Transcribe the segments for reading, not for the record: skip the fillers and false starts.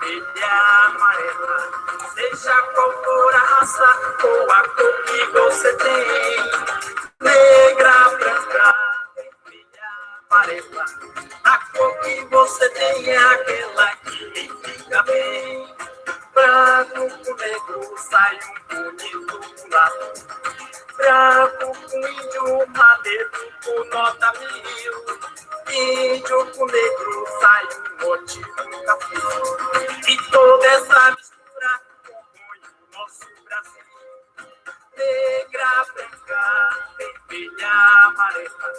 vermelha, amarela, seja qual for a raça ou a cor que você tem, negra, branca, vermelha, amarela, a cor que você tem é aquela que lhe fica bem. Branco com negro sai um bonito lado, branco com índio, madeiro com nota 1000, índio com negro sai um motivo café. E toda essa mistura compõe o nosso Brasil. Negra, branca, vermelha, amarela,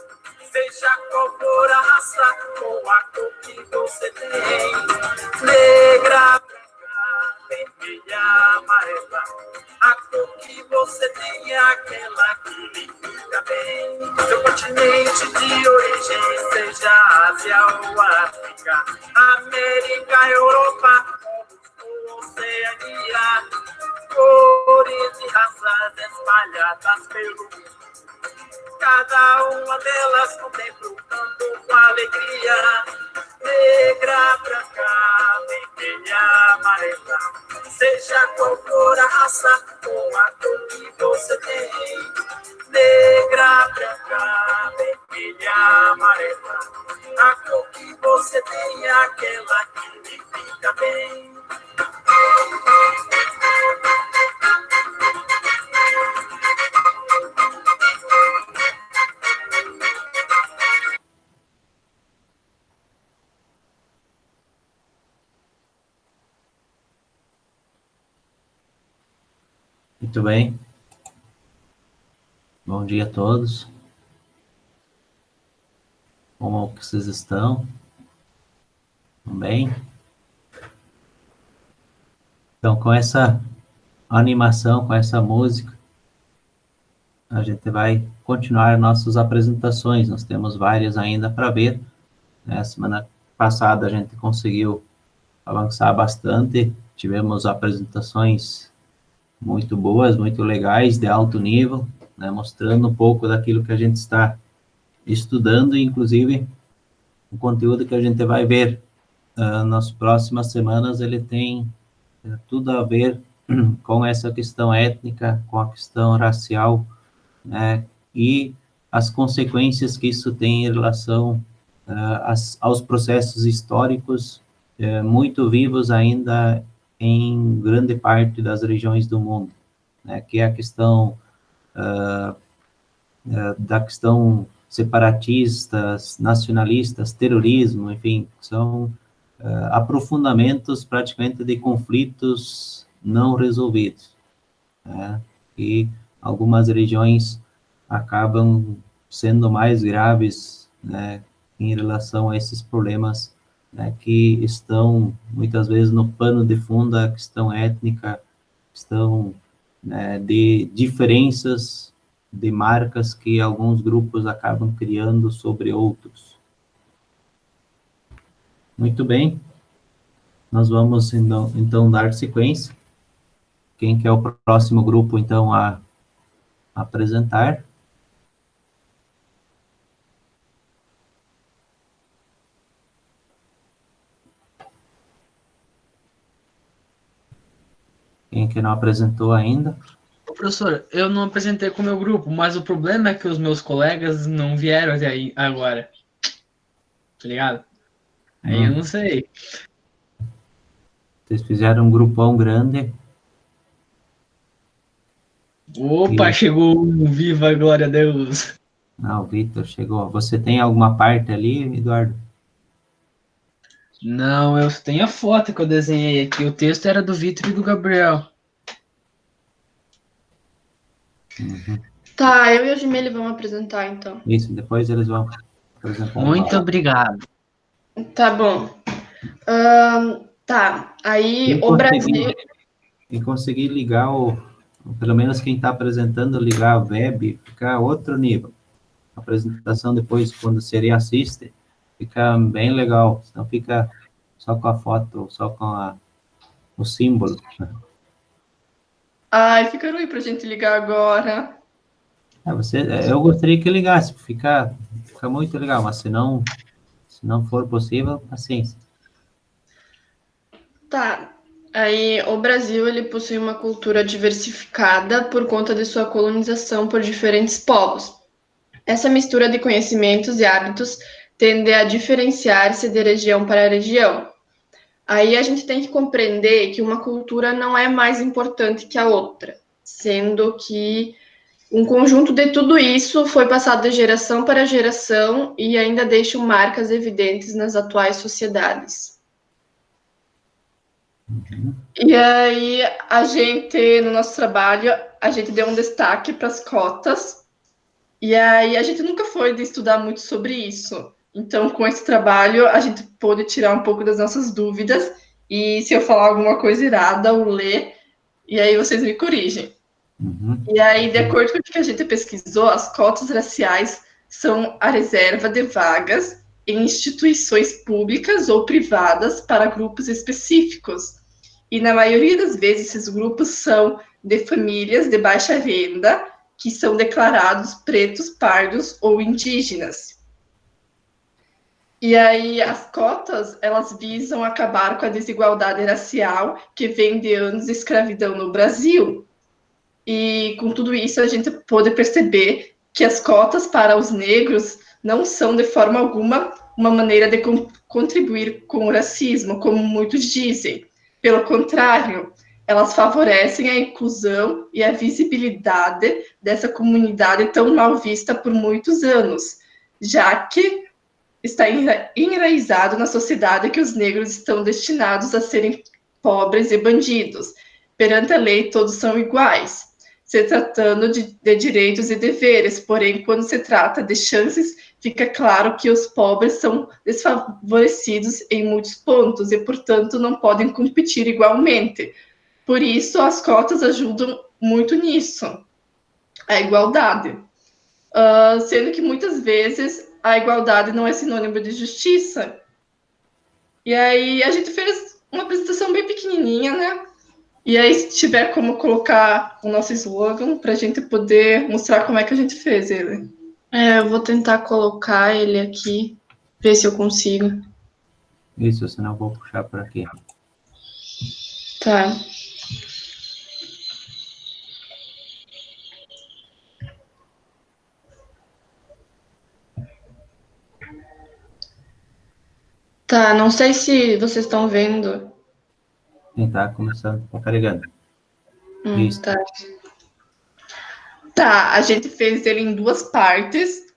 seja qual for a raça ou a cor que você tem. Negra, branca, vermelha, amarela, a cor que você tem é aquela que lhe fica bem. Seu continente de origem, seja Ásia ou África, América, Europa ou Oceania, cores e raças espalhadas pelo mundo, cada uma delas contemplando com alegria. Negra, branca, vermelha, amarela, seja qual for a raça ou a cor que você tem. Negra, branca, vermelha, amarela, a cor que você tem é aquela que lhe fica bem. Muito bem. Bom dia a todos. Como que vocês estão? Tudo bem? Então, com essa animação, com essa música, a gente vai continuar nossas apresentações. Nós temos várias ainda para ver, né? Semana passada a gente conseguiu avançar bastante, tivemos apresentações muito boas, muito legais, de alto nível, né? Mostrando um pouco daquilo que a gente está estudando, inclusive o conteúdo que a gente vai ver nas próximas semanas, ele tem tudo a ver com essa questão étnica, com a questão racial, né, e as consequências que isso tem em relação aos processos históricos muito vivos ainda em grande parte das regiões do mundo, né, que é a questão da questão separatistas, nacionalistas, terrorismo, enfim, são aprofundamentos praticamente de conflitos não resolvidos, né? E algumas regiões acabam sendo mais graves, né, em relação a esses problemas, né, que estão muitas vezes no pano de fundo da questão étnica, questão, né, de diferenças de marcas que alguns grupos acabam criando sobre outros. Muito bem, nós vamos então dar sequência. Quem que é o próximo grupo, então, a apresentar? Quem que não apresentou ainda? Professor, eu não apresentei com o meu grupo, mas o problema é que os meus colegas não vieram até aí agora. Tá ligado? Aí eu não sei. Vocês fizeram um grupão grande. Opa, chegou um viva, glória a Deus. Ah, o Vitor chegou. Você tem alguma parte ali, Eduardo? Não, eu tenho a foto que eu desenhei aqui. O texto era do Vitor e do Gabriel. Uhum. Tá, eu e a Gimeli vamos apresentar, então. Isso, depois eles vão apresentar. Muito obrigado. Tá bom. Tá, aí o Brasil... E conseguir ligar pelo menos quem está apresentando, ligar a web, fica outro nível. A apresentação depois, quando se reassiste, fica bem legal. Senão fica só com a foto, só com o símbolo. Ai, fica ruim pra gente ligar agora. Eu gostaria que ligasse, fica muito legal, mas se não for possível, paciência. Tá. Aí, o Brasil, ele possui uma cultura diversificada por conta de sua colonização por diferentes povos. Essa mistura de conhecimentos e hábitos tende a diferenciar-se de região para região. Aí a gente tem que compreender que uma cultura não é mais importante que a outra, sendo que um conjunto de tudo isso foi passado de geração para geração e ainda deixa marcas evidentes nas atuais sociedades. E aí, a gente, no nosso trabalho, a gente deu um destaque para as cotas, e aí a gente nunca foi de estudar muito sobre isso. Então, com esse trabalho, a gente pôde tirar um pouco das nossas dúvidas, e se eu falar alguma coisa errada, ou ler, e aí vocês me corrigem. E aí, de acordo com o que a gente pesquisou, as cotas raciais são a reserva de vagas em instituições públicas ou privadas para grupos específicos. E na maioria das vezes, esses grupos são de famílias de baixa renda, que são declarados pretos, pardos ou indígenas. E aí, as cotas, elas visam acabar com a desigualdade racial que vem de anos de escravidão no Brasil. E com tudo isso, a gente pode perceber que as cotas para os negros não são, de forma alguma, uma maneira de contribuir com o racismo, como muitos dizem. Pelo contrário, elas favorecem a inclusão e a visibilidade dessa comunidade tão mal vista por muitos anos, já que está enraizado na sociedade que os negros estão destinados a serem pobres e bandidos. Perante a lei, todos são iguais, se tratando de direitos e deveres, porém, quando se trata de chances, fica claro que os pobres são desfavorecidos em muitos pontos e, portanto, não podem competir igualmente. Por isso, as cotas ajudam muito nisso, a igualdade. Sendo que, muitas vezes, a igualdade não é sinônimo de justiça. E aí, a gente fez uma apresentação bem pequenininha, né? E aí, se tiver como colocar o nosso slogan, para a gente poder mostrar como é que a gente fez ele. Eu vou tentar colocar ele aqui, ver se eu consigo. Isso, senão eu vou puxar por aqui. Tá. Tá, não sei se vocês estão vendo. Sim, tá começando, tá carregando. Isso. Tá. Tá, a gente fez ele em duas partes,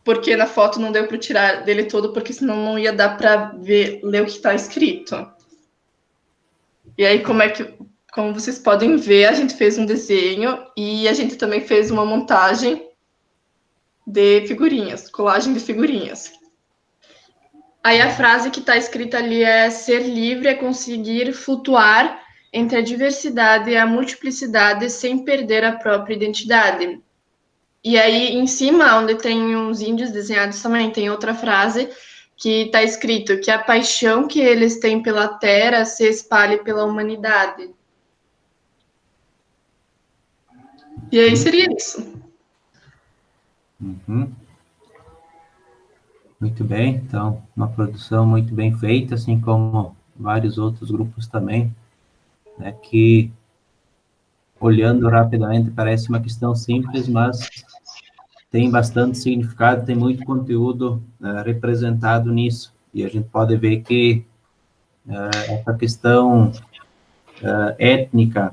porque na foto não deu para tirar dele todo, porque senão não ia dar para ler o que está escrito. E aí, como vocês podem ver, a gente fez um desenho e a gente também fez uma montagem de figurinhas, colagem de figurinhas. Aí a frase que está escrita ali é: ser livre é conseguir flutuar entre a diversidade e a multiplicidade sem perder a própria identidade. E aí, em cima, onde tem uns índios desenhados também, tem outra frase que está escrito que a paixão que eles têm pela terra se espalhe pela humanidade. E aí seria isso. Muito bem, então, uma produção muito bem feita, assim como vários outros grupos também, né, que, olhando rapidamente, parece uma questão simples, mas tem bastante significado, tem muito conteúdo representado nisso, e a gente pode ver que essa questão étnica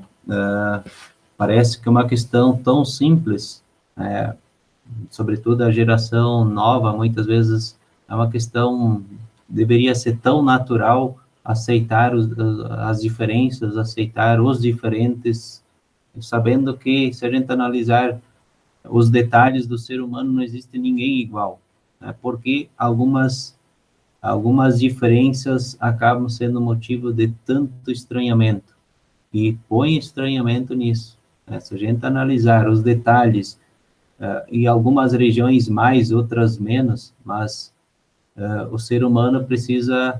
parece que é uma questão tão simples, sobretudo a geração nova, muitas vezes é uma questão, deveria ser tão natural aceitar as diferenças, aceitar os diferentes, sabendo que, se a gente analisar os detalhes do ser humano, não existe ninguém igual, né? Porque algumas diferenças acabam sendo motivo de tanto estranhamento, e põe estranhamento nisso, né? Se a gente analisar os detalhes, em algumas regiões mais, outras menos, mas o ser humano precisa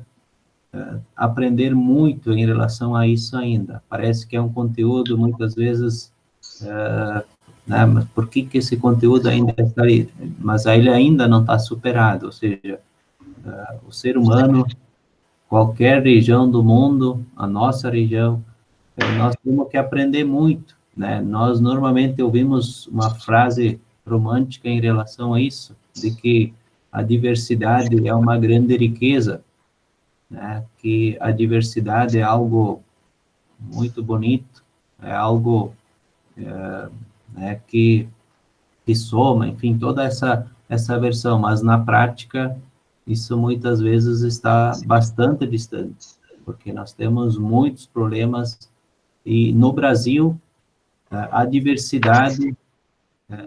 aprender muito em relação a isso ainda. Parece que é um conteúdo, muitas vezes, né, mas por que esse conteúdo ainda está aí? Mas ele ainda não está superado, ou seja, o ser humano, qualquer região do mundo, a nossa região, nós temos que aprender muito, né? Nós normalmente ouvimos uma frase romântica em relação a isso, de que a diversidade é uma grande riqueza, né? Que a diversidade é algo muito bonito, é algo né, que soma, enfim, toda essa versão, mas na prática isso muitas vezes está bastante distante, porque nós temos muitos problemas e no Brasil a diversidade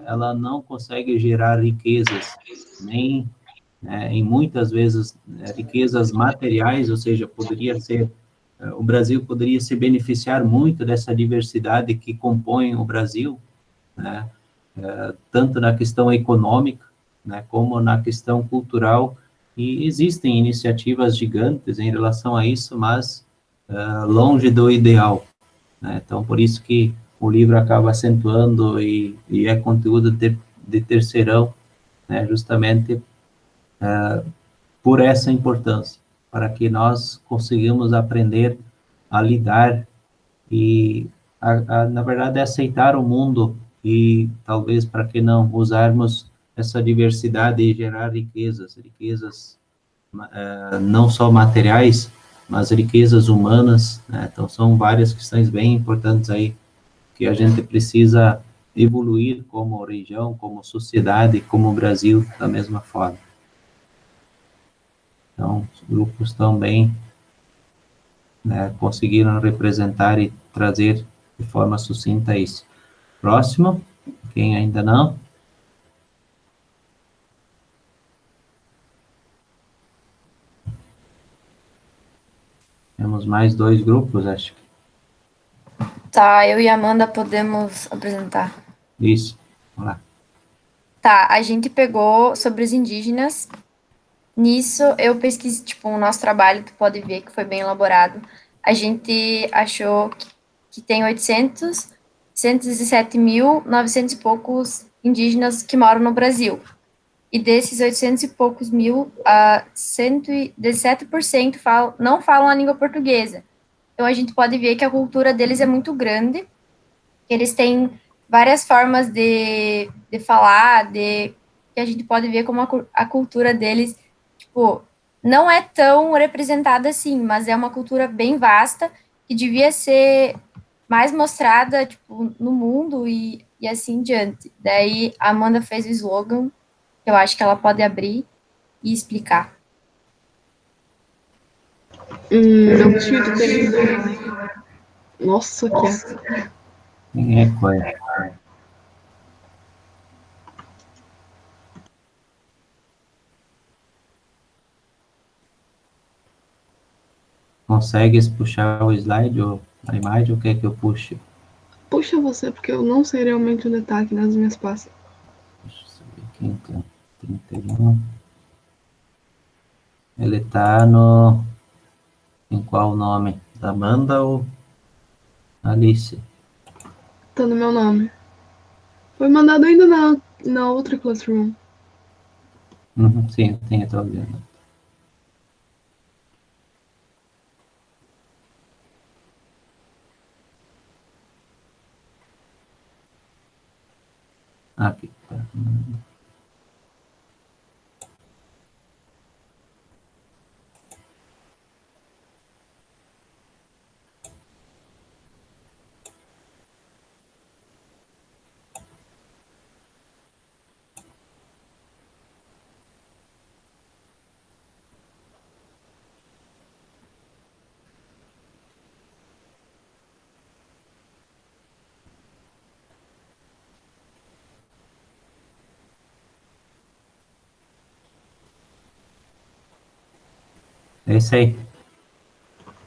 ela não consegue gerar riquezas, nem em muitas vezes riquezas materiais, ou seja, poderia ser o Brasil poderia se beneficiar muito dessa diversidade que compõe o Brasil, né? Tanto na questão econômica, né, como na questão cultural, e existem iniciativas gigantes em relação a isso, mas longe do ideal, né? Então, por isso que o livro acaba acentuando e é conteúdo de terceirão, né, justamente por essa importância, para que nós consigamos aprender a lidar e, na verdade, aceitar o mundo e, talvez, para que não, usarmos essa diversidade e gerar riquezas não só materiais, mas riquezas humanas, né? Então, são várias questões bem importantes aí que a gente precisa evoluir como região, como sociedade, como Brasil, da mesma forma. Então, os grupos estão bem, né, conseguiram representar e trazer de forma sucinta isso. Próximo, quem ainda não? Temos mais 2 grupos, acho. Tá, eu e a Amanda podemos apresentar. Isso, vamos lá. Tá, a gente pegou sobre os indígenas. Nisso, eu pesquisei, tipo, o nosso trabalho, tu pode ver que foi bem elaborado. A gente achou que tem 117.900 e poucos indígenas que moram no Brasil. E desses 800 e poucos mil, 117% não falam a língua portuguesa. Então, a gente pode ver que a cultura deles é muito grande. Eles têm várias formas de falar, que a gente pode ver como a cultura deles, tipo, não é tão representada assim, mas é uma cultura bem vasta, que devia ser mais mostrada, tipo, no mundo e assim diante. Daí, a Amanda fez o slogan, que eu acho que ela pode abrir e explicar. Meu tio tem. Nossa, que é. Quem é qual é? Consegues puxar o slide ou a imagem, ou quer que eu puxe? Puxa você, porque eu não sei realmente onde tá aqui nas minhas pastas. Deixa eu saber aqui, então. 31. Ele tá no... Em qual nome? Da Amanda ou Alice? Tá no meu nome. Foi mandado ainda na outra Classroom. Sim, eu tô vendo. Aqui. É isso aí.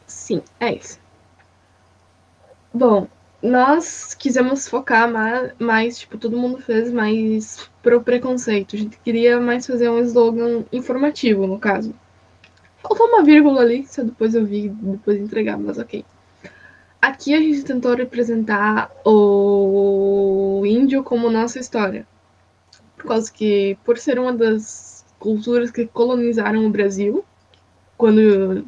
Sim, é isso. Bom, nós quisemos focar mais, tipo, todo mundo fez mais pro preconceito. A gente queria mais fazer um slogan informativo, no caso. Faltou uma vírgula ali, só depois eu vi, depois entregar, mas ok. Aqui a gente tentou representar o índio como nossa história. Por causa que, por ser uma das culturas que colonizaram o Brasil, quando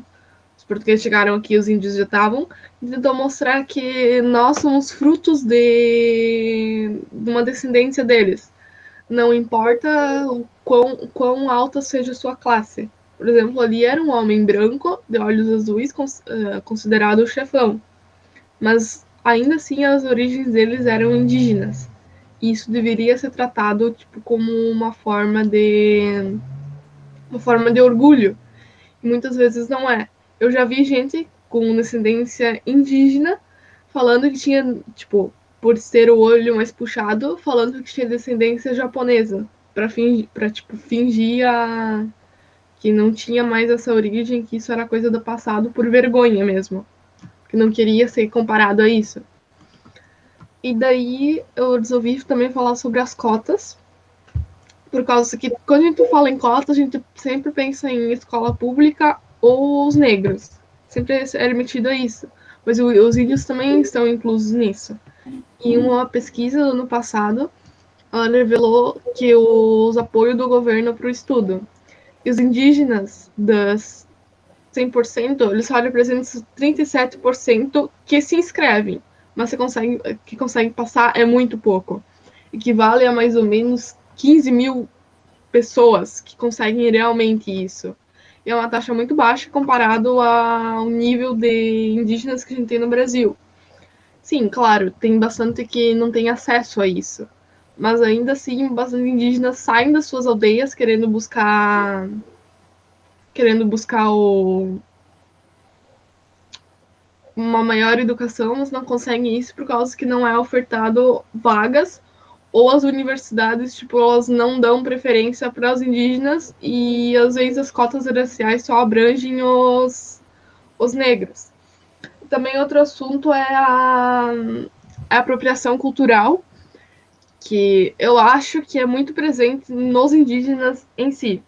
portugueses chegaram aqui, os índios já estavam, e tentou mostrar que nós somos frutos de uma descendência deles. Não importa o quão alta seja a sua classe. Por exemplo, ali era um homem branco, de olhos azuis, considerado o chefão. Mas, ainda assim, as origens deles eram indígenas. E isso deveria ser tratado tipo, como uma forma de orgulho. E muitas vezes não é. Eu já vi gente com descendência indígena falando que tinha, tipo, por ter o olho mais puxado, falando que tinha descendência japonesa, para fingir que não tinha mais essa origem, que isso era coisa do passado, por vergonha mesmo, que não queria ser comparado a isso. E daí eu resolvi também falar sobre as cotas, por causa que quando a gente fala em cotas, a gente sempre pensa em escola pública ou os negros. Sempre é metido a isso. Mas os índios também estão inclusos nisso. E uma pesquisa do ano passado, ela revelou que os apoios do governo para o estudo. E os indígenas das 100%, eles só representam 37% que se inscrevem. Mas que conseguem passar é muito pouco. Equivale a mais ou menos 15 mil pessoas que conseguem realmente isso. E é uma taxa muito baixa comparado ao nível de indígenas que a gente tem no Brasil. Sim, claro, tem bastante que não tem acesso a isso. Mas ainda assim, bastante indígenas saem das suas aldeias querendo buscar uma maior educação, mas não conseguem isso por causa que não é ofertado vagas, ou as universidades, tipo, elas não dão preferência para os indígenas e às vezes as cotas raciais só abrangem os negros. Também outro assunto é a apropriação cultural, que eu acho que é muito presente nos indígenas em si,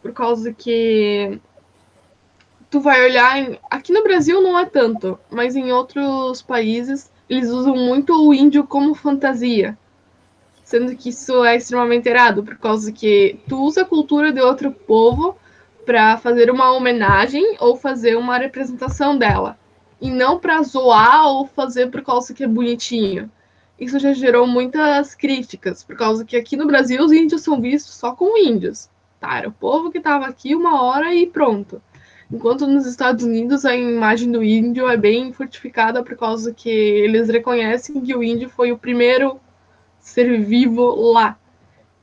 por causa que tu vai olhar, aqui no Brasil não é tanto, mas em outros países eles usam muito o índio como fantasia, sendo que isso é extremamente errado, por causa que tu usa a cultura de outro povo para fazer uma homenagem ou fazer uma representação dela, e não para zoar ou fazer por causa que é bonitinho. Isso já gerou muitas críticas, por causa que aqui no Brasil os índios são vistos só como índios. Tá, era o povo que estava aqui uma hora e pronto. Enquanto nos Estados Unidos a imagem do índio é bem fortificada por causa que eles reconhecem que o índio foi o primeiro ser vivo lá.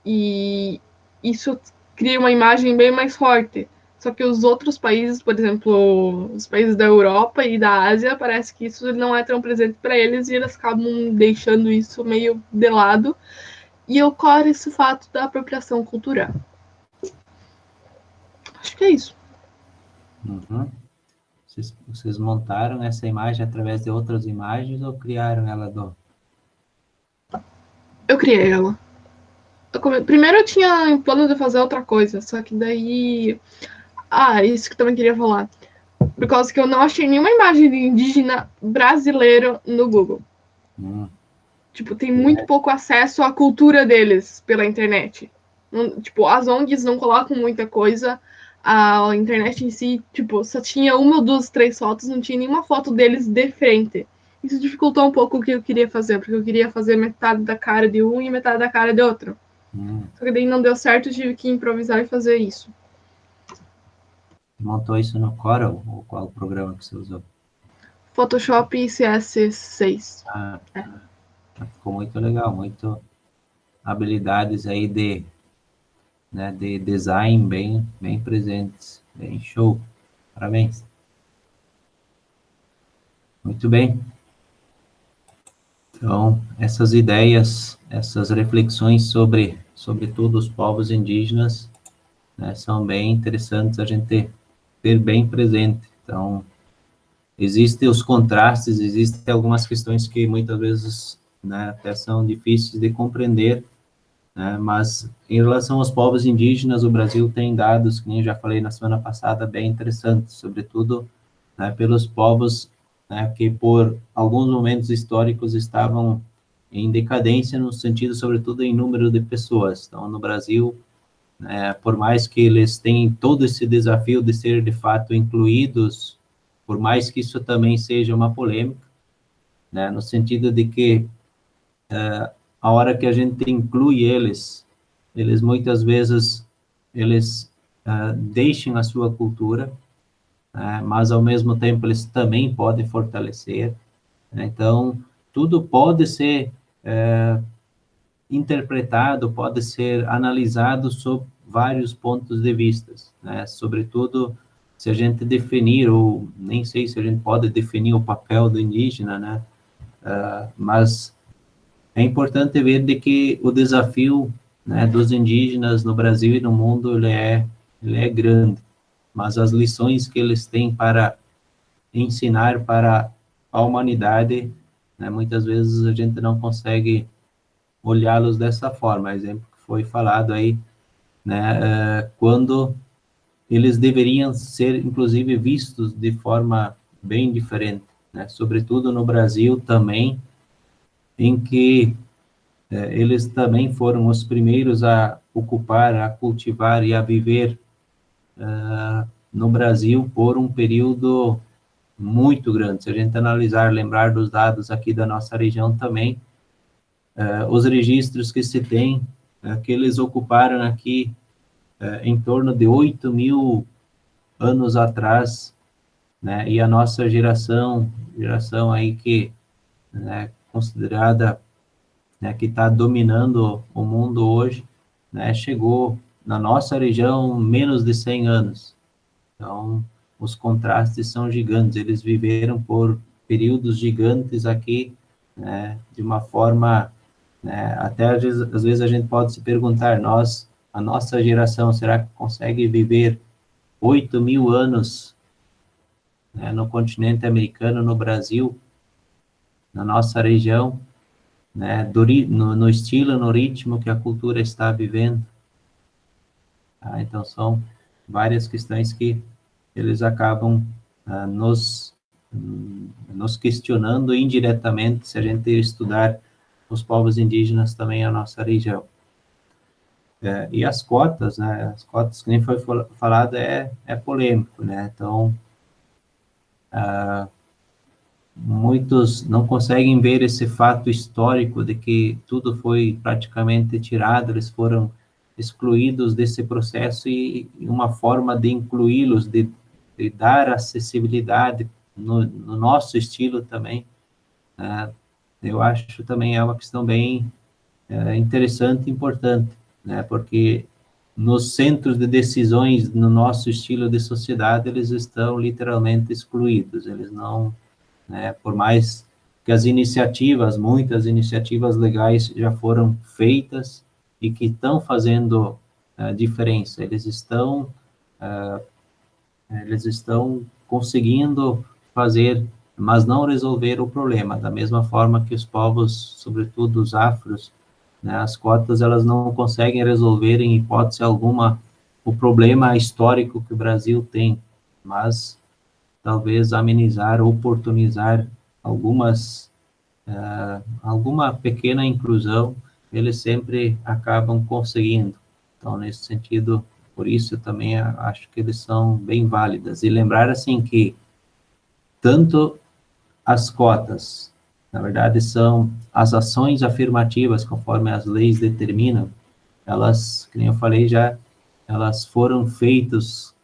E isso cria uma imagem bem mais forte. Só que os outros países, por exemplo, os países da Europa e da Ásia, parece que isso não é tão presente para eles e eles acabam deixando isso meio de lado. E ocorre esse fato da apropriação cultural. Acho que é isso. Uhum. Vocês montaram essa imagem através de outras imagens ou criaram ela do... Eu criei ela. Primeiro eu tinha em plano de fazer outra coisa, só que daí... isso que eu também queria falar. Por causa que eu não achei nenhuma imagem de indígena brasileiro no Google. Tipo, tem muito pouco acesso à cultura deles pela internet. Tipo, as ONGs não colocam muita coisa. A internet em si, tipo, só tinha uma ou duas, três fotos, não tinha nenhuma foto deles de frente. Isso dificultou um pouco o que eu queria fazer, porque eu queria fazer metade da cara de um e metade da cara de outro. Só que daí não deu certo, eu tive que improvisar e fazer isso. Montou isso no Corel? Ou qual o programa que você usou? Photoshop e CS6. Ficou muito legal, muito habilidades aí de design bem presentes, bem show. Parabéns. Muito bem. Então, essas ideias, essas reflexões sobre tudo os povos indígenas, né, são bem interessantes a gente ter bem presente. Então, existem os contrastes, existem algumas questões que muitas vezes, né, até são difíceis de compreender, né, mas em relação aos povos indígenas, o Brasil tem dados, que nem eu já falei na semana passada, bem interessantes, sobretudo, né, pelos povos, né, que por alguns momentos históricos estavam em decadência, no sentido, sobretudo, em número de pessoas. Então, no Brasil, por mais que eles tenham todo esse desafio de ser, de fato, incluídos por mais que isso também seja uma polêmica, né, no sentido de que a hora que a gente inclui eles muitas vezes, eles deixam a sua cultura, mas ao mesmo tempo eles também podem fortalecer, né? Então, tudo pode ser interpretado, pode ser analisado sob vários pontos de vista, né? Sobretudo, se a gente definir, ou nem sei se a gente pode definir o papel do indígena, né? Mas é importante ver de que o desafio, né, dos indígenas no Brasil e no mundo, ele é grande, mas as lições que eles têm para ensinar para a humanidade, né, muitas vezes a gente não consegue olhá-los dessa forma. Exemplo que foi falado aí, né, quando eles deveriam ser, inclusive, vistos de forma bem diferente, né, sobretudo no Brasil também, em que eles também foram os primeiros a ocupar, a cultivar e a viver no Brasil por um período muito grande. Se a gente analisar, lembrar dos dados aqui da nossa região também, os registros que se tem, que eles ocuparam aqui em torno de 8.000 anos atrás, né, e a nossa geração aí que, né, considerada, né, que está dominando o mundo hoje, né, chegou na nossa região menos de 100 anos. Então, os contrastes são gigantes, eles viveram por períodos gigantes aqui, né, de uma forma, né, até às vezes a gente pode se perguntar, a nossa geração, será que consegue viver 8.000 anos, né, no continente americano, no Brasil, na nossa região, né, no estilo, no ritmo que a cultura está vivendo? Então, são várias questões que eles acabam nos questionando indiretamente, se a gente estudar os povos indígenas também a nossa região. E as cotas, né, as cotas, que nem foi falado, é polêmico, né, então, muitos não conseguem ver esse fato histórico de que tudo foi praticamente tirado, eles foram excluídos desse processo, e uma forma de incluí-los, de dar acessibilidade no nosso estilo também, eu acho também é uma questão bem interessante e importante, né, porque nos centros de decisões, no nosso estilo de sociedade, eles estão literalmente excluídos, eles não, né, por mais que as iniciativas, muitas iniciativas legais já foram feitas e que estão fazendo diferença, eles estão conseguindo fazer, mas não resolver o problema, da mesma forma que os povos, sobretudo os afros, né, as cotas, elas não conseguem resolver em hipótese alguma o problema histórico que o Brasil tem, mas talvez amenizar, oportunizar alguma pequena inclusão, eles sempre acabam conseguindo. Então, nesse sentido, por isso eu também acho que eles são bem válidas. E lembrar, assim, que tanto as cotas, na verdade, são as ações afirmativas, conforme as leis determinam, elas, como eu falei já, elas foram feitas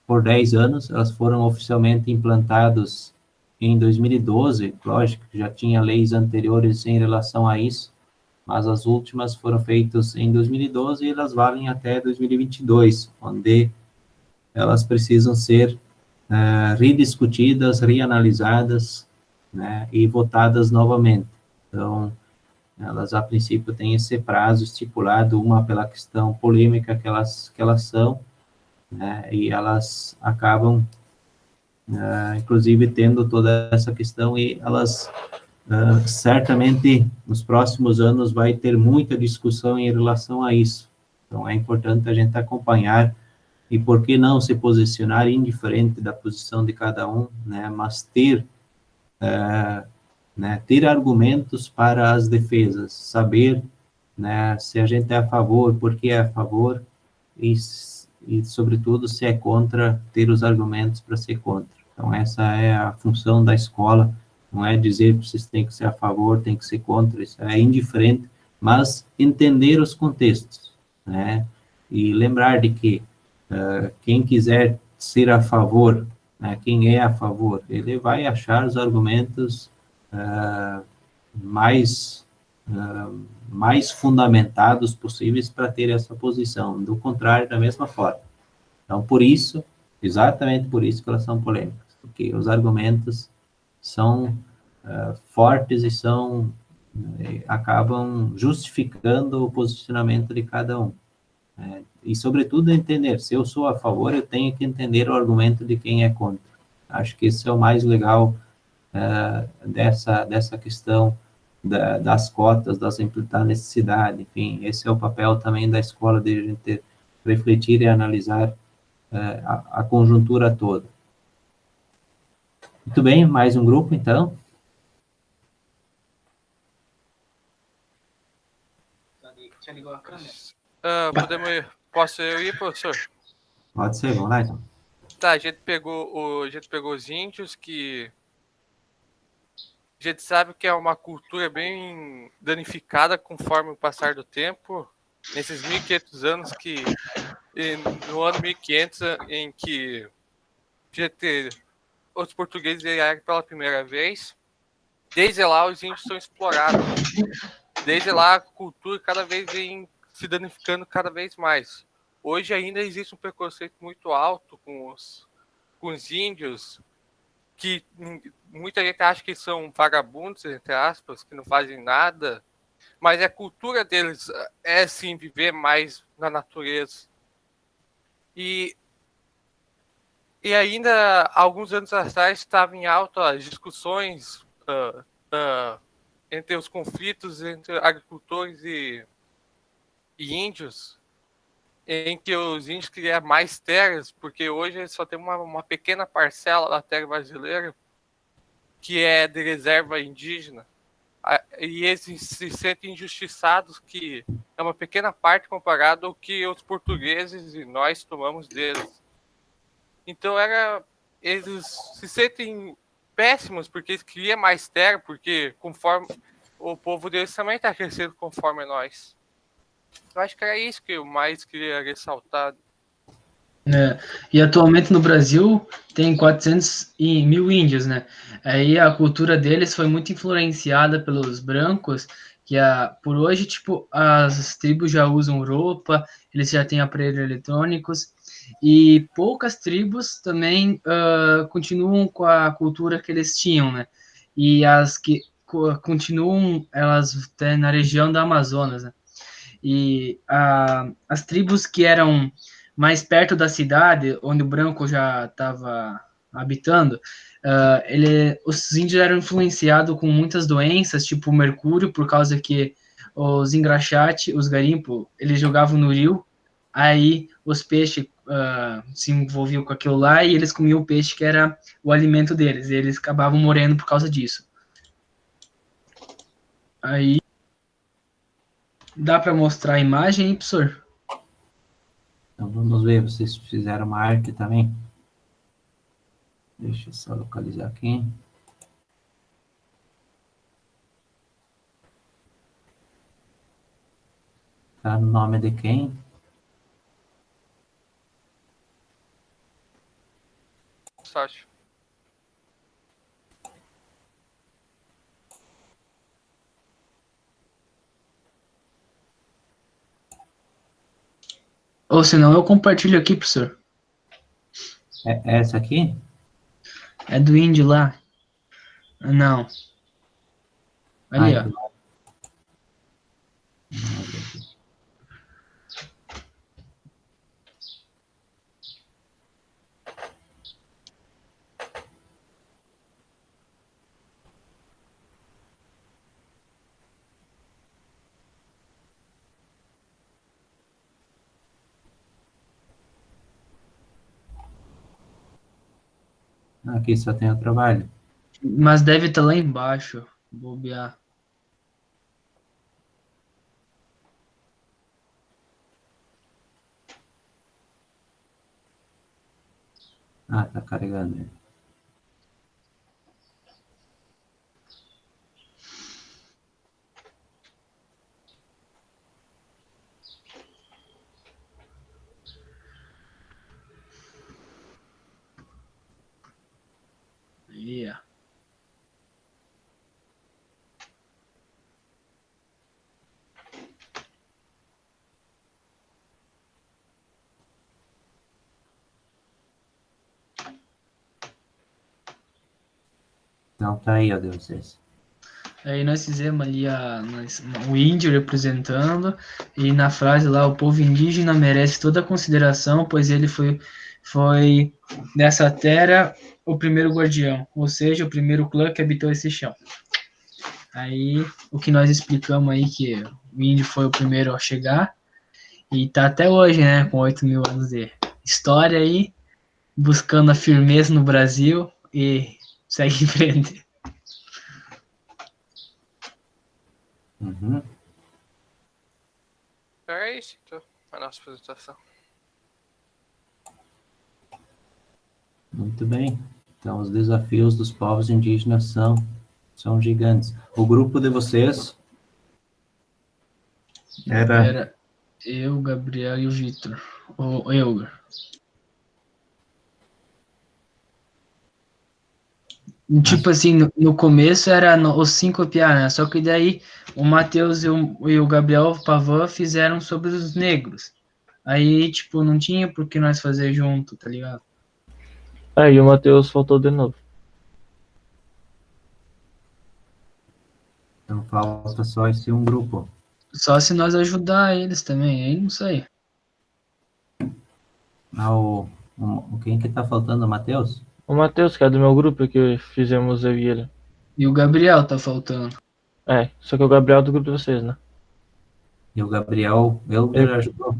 por 10 anos, elas foram oficialmente implantadas em 2012, lógico que já tinha leis anteriores em relação a isso, mas as últimas foram feitas em 2012 e elas valem até 2022, onde elas precisam ser rediscutidas, reanalisadas, né, e votadas novamente. Então, elas, a princípio, têm esse prazo estipulado, uma pela questão polêmica que elas são, né, e elas acabam, inclusive, tendo toda essa questão, e elas, certamente, nos próximos anos, vai ter muita discussão em relação a isso. Então, é importante a gente acompanhar, e por que não se posicionar indiferente da posição de cada um, né, mas ter argumentos para as defesas, saber, né, se a gente é a favor, por que é a favor, e sobretudo, se é contra, ter os argumentos para ser contra. Então, essa é a função da escola, não é dizer que vocês têm que ser a favor, têm que ser contra, isso é indiferente, mas entender os contextos, né? E lembrar de que quem quiser ser a favor, né, quem é a favor, ele vai achar os argumentos mais, mais fundamentados possíveis para ter essa posição, do contrário, da mesma forma. Então, por isso, exatamente por isso que elas são polêmicas, porque os argumentos são fortes e acabam justificando o posicionamento de cada um. E, sobretudo, entender, se eu sou a favor, eu tenho que entender o argumento de quem é contra. Acho que esse é o mais legal dessa questão das cotas, da necessidade, enfim, esse é o papel também da escola, de a gente refletir e analisar a conjuntura toda. Muito bem, mais um grupo, então. Já ligou a câmera? Posso eu ir, professor? Pode ser, vamos lá, então. Tá, a gente pegou os índios, que a gente sabe que é uma cultura bem danificada conforme o passar do tempo. Nesses 1.500 anos no ano 1500, em que os portugueses vieram pela primeira vez, desde lá os índios são explorados. Desde lá a cultura cada vez vem se danificando cada vez mais. Hoje ainda existe um preconceito muito alto com os índios, que muita gente acha que são vagabundos, entre aspas, que não fazem nada, mas a cultura deles é, sim, viver mais na natureza. E ainda, alguns anos atrás, estavam em alta as discussões entre os conflitos entre agricultores e índios, em que os índios queriam mais terras, porque hoje eles só tem uma pequena parcela da terra brasileira que é de reserva indígena, e eles se sentem injustiçados, que é uma pequena parte comparado ao que os portugueses e nós tomamos deles. Então eles se sentem péssimos porque eles queriam mais terra, porque conforme o povo deles também está crescendo conforme nós. Eu acho que era isso que eu mais queria ressaltar. E atualmente no Brasil tem 400.000 índios, né? Aí a cultura deles foi muito influenciada pelos brancos, que por hoje, tipo, as tribos já usam roupa, eles já têm aparelhos eletrônicos, e poucas tribos também continuam com a cultura que eles tinham, né? E as que continuam, elas estão na região da Amazonas, né? E as tribos que eram mais perto da cidade, onde o branco já estava habitando, os índios eram influenciados com muitas doenças, tipo mercúrio, por causa que os engraxate, os garimpos, eles jogavam no rio, aí os peixes se envolviam com aquilo lá e eles comiam o peixe que era o alimento deles, e eles acabavam morrendo por causa disso. Aí dá para mostrar a imagem, hein, professor? Então, vamos ver, vocês fizeram uma arte também? Deixa eu só localizar aqui. Tá no nome de quem? Sócio. Ou senão eu compartilho aqui, professor. É essa aqui? É do índio lá. Não. Ali, ó. Então, vamos ver aqui. Aqui só tem o trabalho. Mas deve estar lá embaixo. Bobear. Ah, tá carregando. Então tá aí, ó, de vocês. Aí nós fizemos ali o índio representando, e na frase lá, o povo indígena merece toda a consideração, pois ele foi nessa terra o primeiro guardião, ou seja, o primeiro clã que habitou esse chão. Aí o que nós explicamos aí, que o índio foi o primeiro a chegar, e tá até hoje, né, com 8.000 anos de história aí, buscando a firmeza no Brasil, e segue em frente. Uhum. É isso, então, a nossa apresentação. Muito bem. Então, os desafios dos povos indígenas são gigantes. O grupo de vocês Era eu, Gabriel e o Vitor. O Euger. Tipo assim, no começo era os 5 piá, né? Só que daí o Matheus e o Gabriel Pavan fizeram sobre os negros. Aí, tipo, não tinha por que nós fazer junto, tá ligado? E o Matheus faltou de novo. Então, falta só esse um grupo. Só se nós ajudar eles também, aí não sei. Quem que tá faltando? O Matheus? O Matheus, que é do meu grupo, que fizemos eu e ele. E o Gabriel tá faltando. Só que o Gabriel é do grupo de vocês, né? E o Gabriel, Elber ajudou?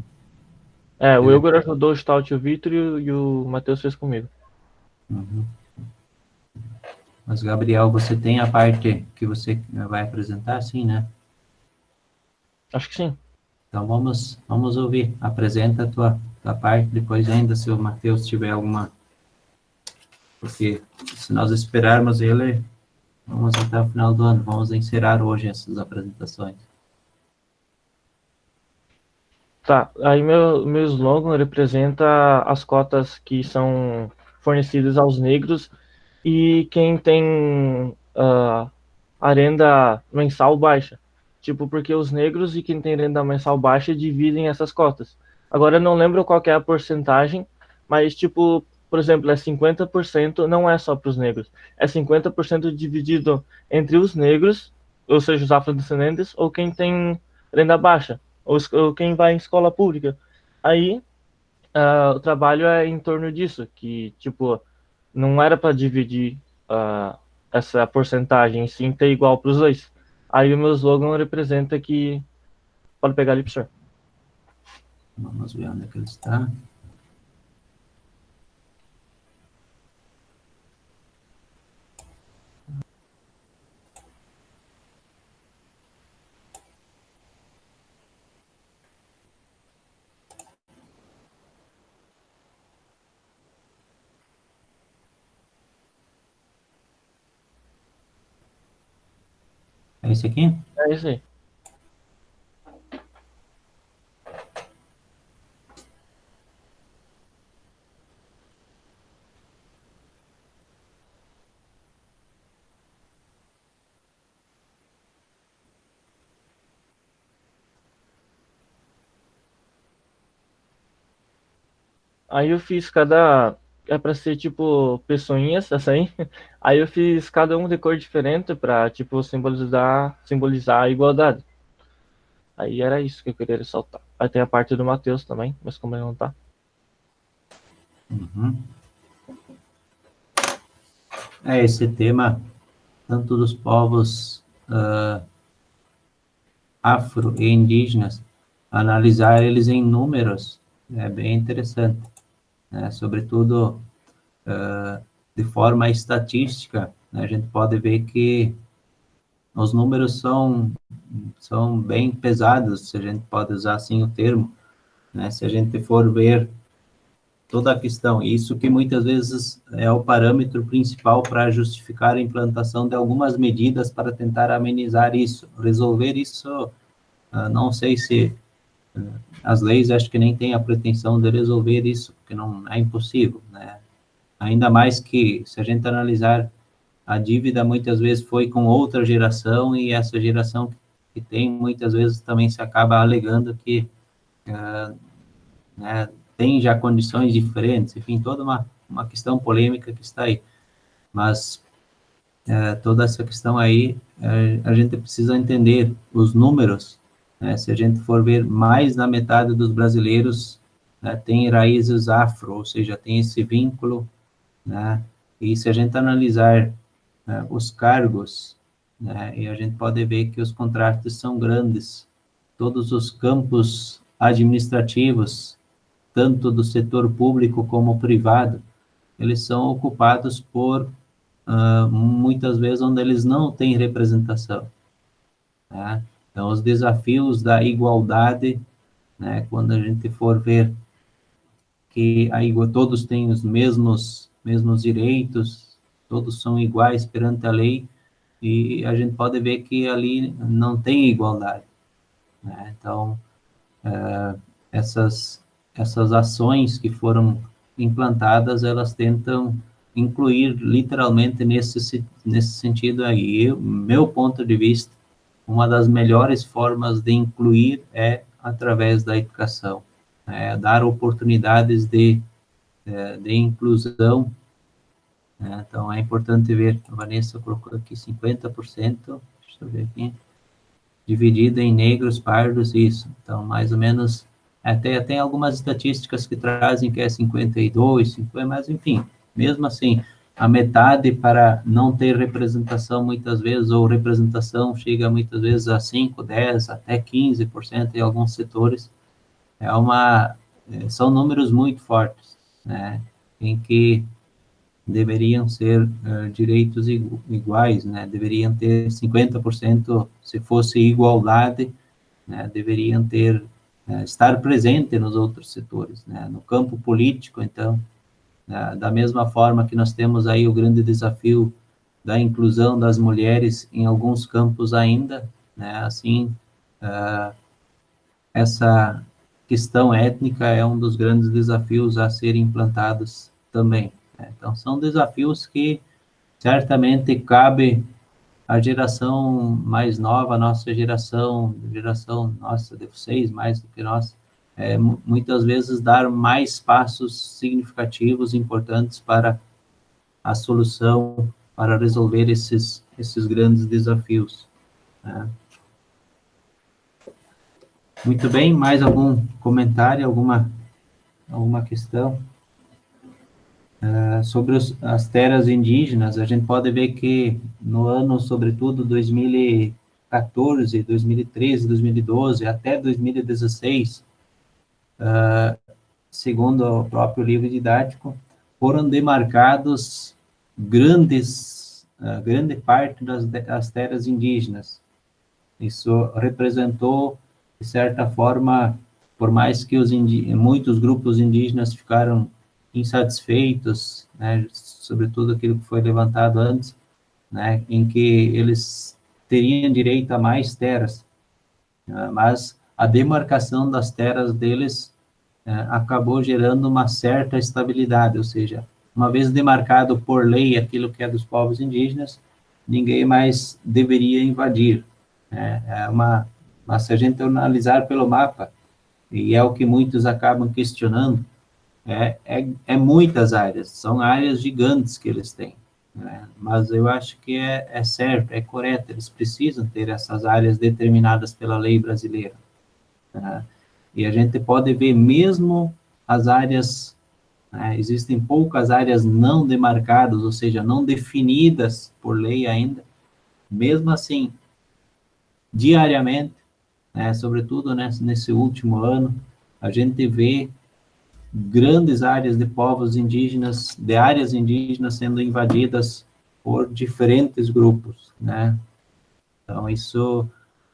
O Euger ajudou o Stout e o Vitor, e o Matheus fez comigo. Uhum. Mas, Gabriel, você tem a parte que você vai apresentar, sim, né? Acho que sim. Então, vamos ouvir. Apresenta a tua parte, depois ainda, se o Matheus tiver alguma... Porque se nós esperarmos ele, vamos até o final do ano. Vamos encerrar hoje essas apresentações. Tá, aí meu slogan representa as cotas que são fornecidas aos negros e quem tem a renda mensal baixa. Tipo, porque os negros e quem tem renda mensal baixa dividem essas cotas. Agora eu não lembro qual que é a porcentagem, mas tipo, por exemplo, é 50%, não é só para os negros. É 50% dividido entre os negros, ou seja, os afrodescendentes, ou quem tem renda baixa, ou quem vai em escola pública. Aí, o trabalho é em torno disso, que, tipo, não era para dividir essa porcentagem, sim ter igual para os dois. Aí o meu slogan representa que... Pode pegar ali, professor. Vamos ver onde é que ele está. É esse aqui? É isso aí. Aí eu fiz cada... É pra ser, tipo, pessoinhas, essa aí. Aí eu fiz cada um de cor diferente pra, tipo, simbolizar a igualdade. Aí era isso que eu queria ressaltar. Aí tem a parte do Matheus também, mas como ele não tá. Uhum. Esse tema, tanto dos povos afro e indígenas, analisar eles em números é bem interessante, né? Sobretudo de forma estatística, né? A gente pode ver que os números são bem pesados, se a gente pode usar assim o termo, né? Se a gente for ver toda a questão, isso que muitas vezes é o parâmetro principal para justificar a implantação de algumas medidas para tentar amenizar isso, resolver isso, não sei se as leis acho que nem têm a pretensão de resolver isso, porque não é impossível, né? Ainda mais que, se a gente analisar, a dívida muitas vezes foi com outra geração, e essa geração que tem, muitas vezes também se acaba alegando que né, tem já condições diferentes, enfim, toda uma questão polêmica que está aí. Mas toda essa questão aí, a gente precisa entender os números, né? Se a gente for ver, mais da metade dos brasileiros, né, tem raízes afro, ou seja, tem esse vínculo, né? E se a gente analisar os cargos, né, e a gente pode ver que os contratos são grandes, todos os campos administrativos, tanto do setor público como privado, eles são ocupados por, muitas vezes, onde eles não têm representação, né? Então, os desafios da igualdade, né, quando a gente for ver que todos têm os mesmos direitos, todos são iguais perante a lei, e a gente pode ver que ali não tem igualdade, né? Então, essas ações que foram implantadas, elas tentam incluir literalmente nesse sentido aí. Meu ponto de vista, uma das melhores formas de incluir é através da educação, né? Dar oportunidades de inclusão, né? Então, é importante ver, a Vanessa colocou aqui 50%, deixa eu ver aqui, dividido em negros, pardos, isso. Então, mais ou menos, até tem algumas estatísticas que trazem que é 52, 50, mas enfim, mesmo assim, a metade para não ter representação muitas vezes, ou representação chega muitas vezes a 5, 10, até 15% em alguns setores, são números muito fortes, né, em que deveriam ser direitos iguais, né, deveriam ter 50%, se fosse igualdade, né, deveriam estar presente nos outros setores, né, no campo político, então, da mesma forma que nós temos aí o grande desafio da inclusão das mulheres em alguns campos ainda, né, assim, essa questão étnica é um dos grandes desafios a serem implantados também, né? Então, são desafios que certamente cabe à geração mais nova, a nossa geração nossa, de vocês, mais do que nós, muitas vezes dar mais passos significativos, importantes para a solução, para resolver esses grandes desafios, né? Muito bem, mais algum comentário, alguma questão? Sobre as terras indígenas, a gente pode ver que no ano, sobretudo, 2014, 2013, 2012, até 2016, segundo o próprio livro didático, foram demarcados grande parte das terras indígenas. Isso representou, de certa forma, por mais que muitos grupos indígenas ficaram insatisfeitos, né, sobretudo aquilo que foi levantado antes, né, em que eles teriam direito a mais terras, mas a demarcação das terras deles acabou gerando uma certa estabilidade, ou seja, uma vez demarcado por lei aquilo que é dos povos indígenas, ninguém mais deveria invadir, né? Mas se a gente analisar pelo mapa, e é o que muitos acabam questionando, é muitas áreas, são áreas gigantes que eles têm, né? Mas eu acho que é certo, é correto, eles precisam ter essas áreas determinadas pela lei brasileira, né? E a gente pode ver mesmo as áreas, né, existem poucas áreas não demarcadas, ou seja, não definidas por lei ainda, mesmo assim, diariamente, né, sobretudo nesse último ano, a gente vê grandes áreas de povos indígenas, de áreas indígenas sendo invadidas por diferentes grupos, né? Então, isso,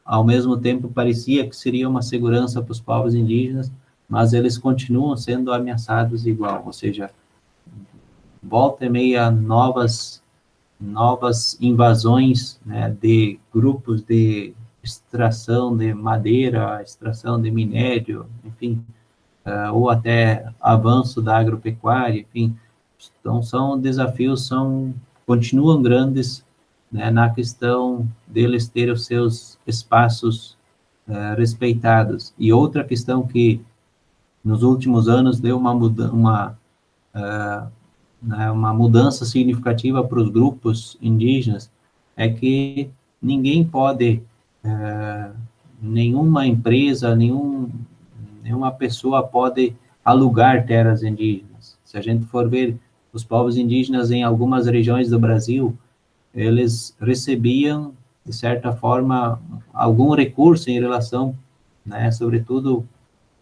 ao mesmo tempo, parecia que seria uma segurança para os povos indígenas, mas eles continuam sendo ameaçados igual, ou seja, volta e meia novas invasões, né, de grupos de extração de madeira, extração de minério, enfim, ou até avanço da agropecuária, enfim. Então, continuam grandes, né, na questão deles terem os seus espaços respeitados. E outra questão que, nos últimos anos, deu né, uma mudança significativa para os grupos indígenas é que ninguém pode, nenhuma empresa, nenhuma pessoa pode alugar terras indígenas. Se a gente for ver os povos indígenas em algumas regiões do Brasil, eles recebiam, de certa forma, algum recurso em relação, né, sobretudo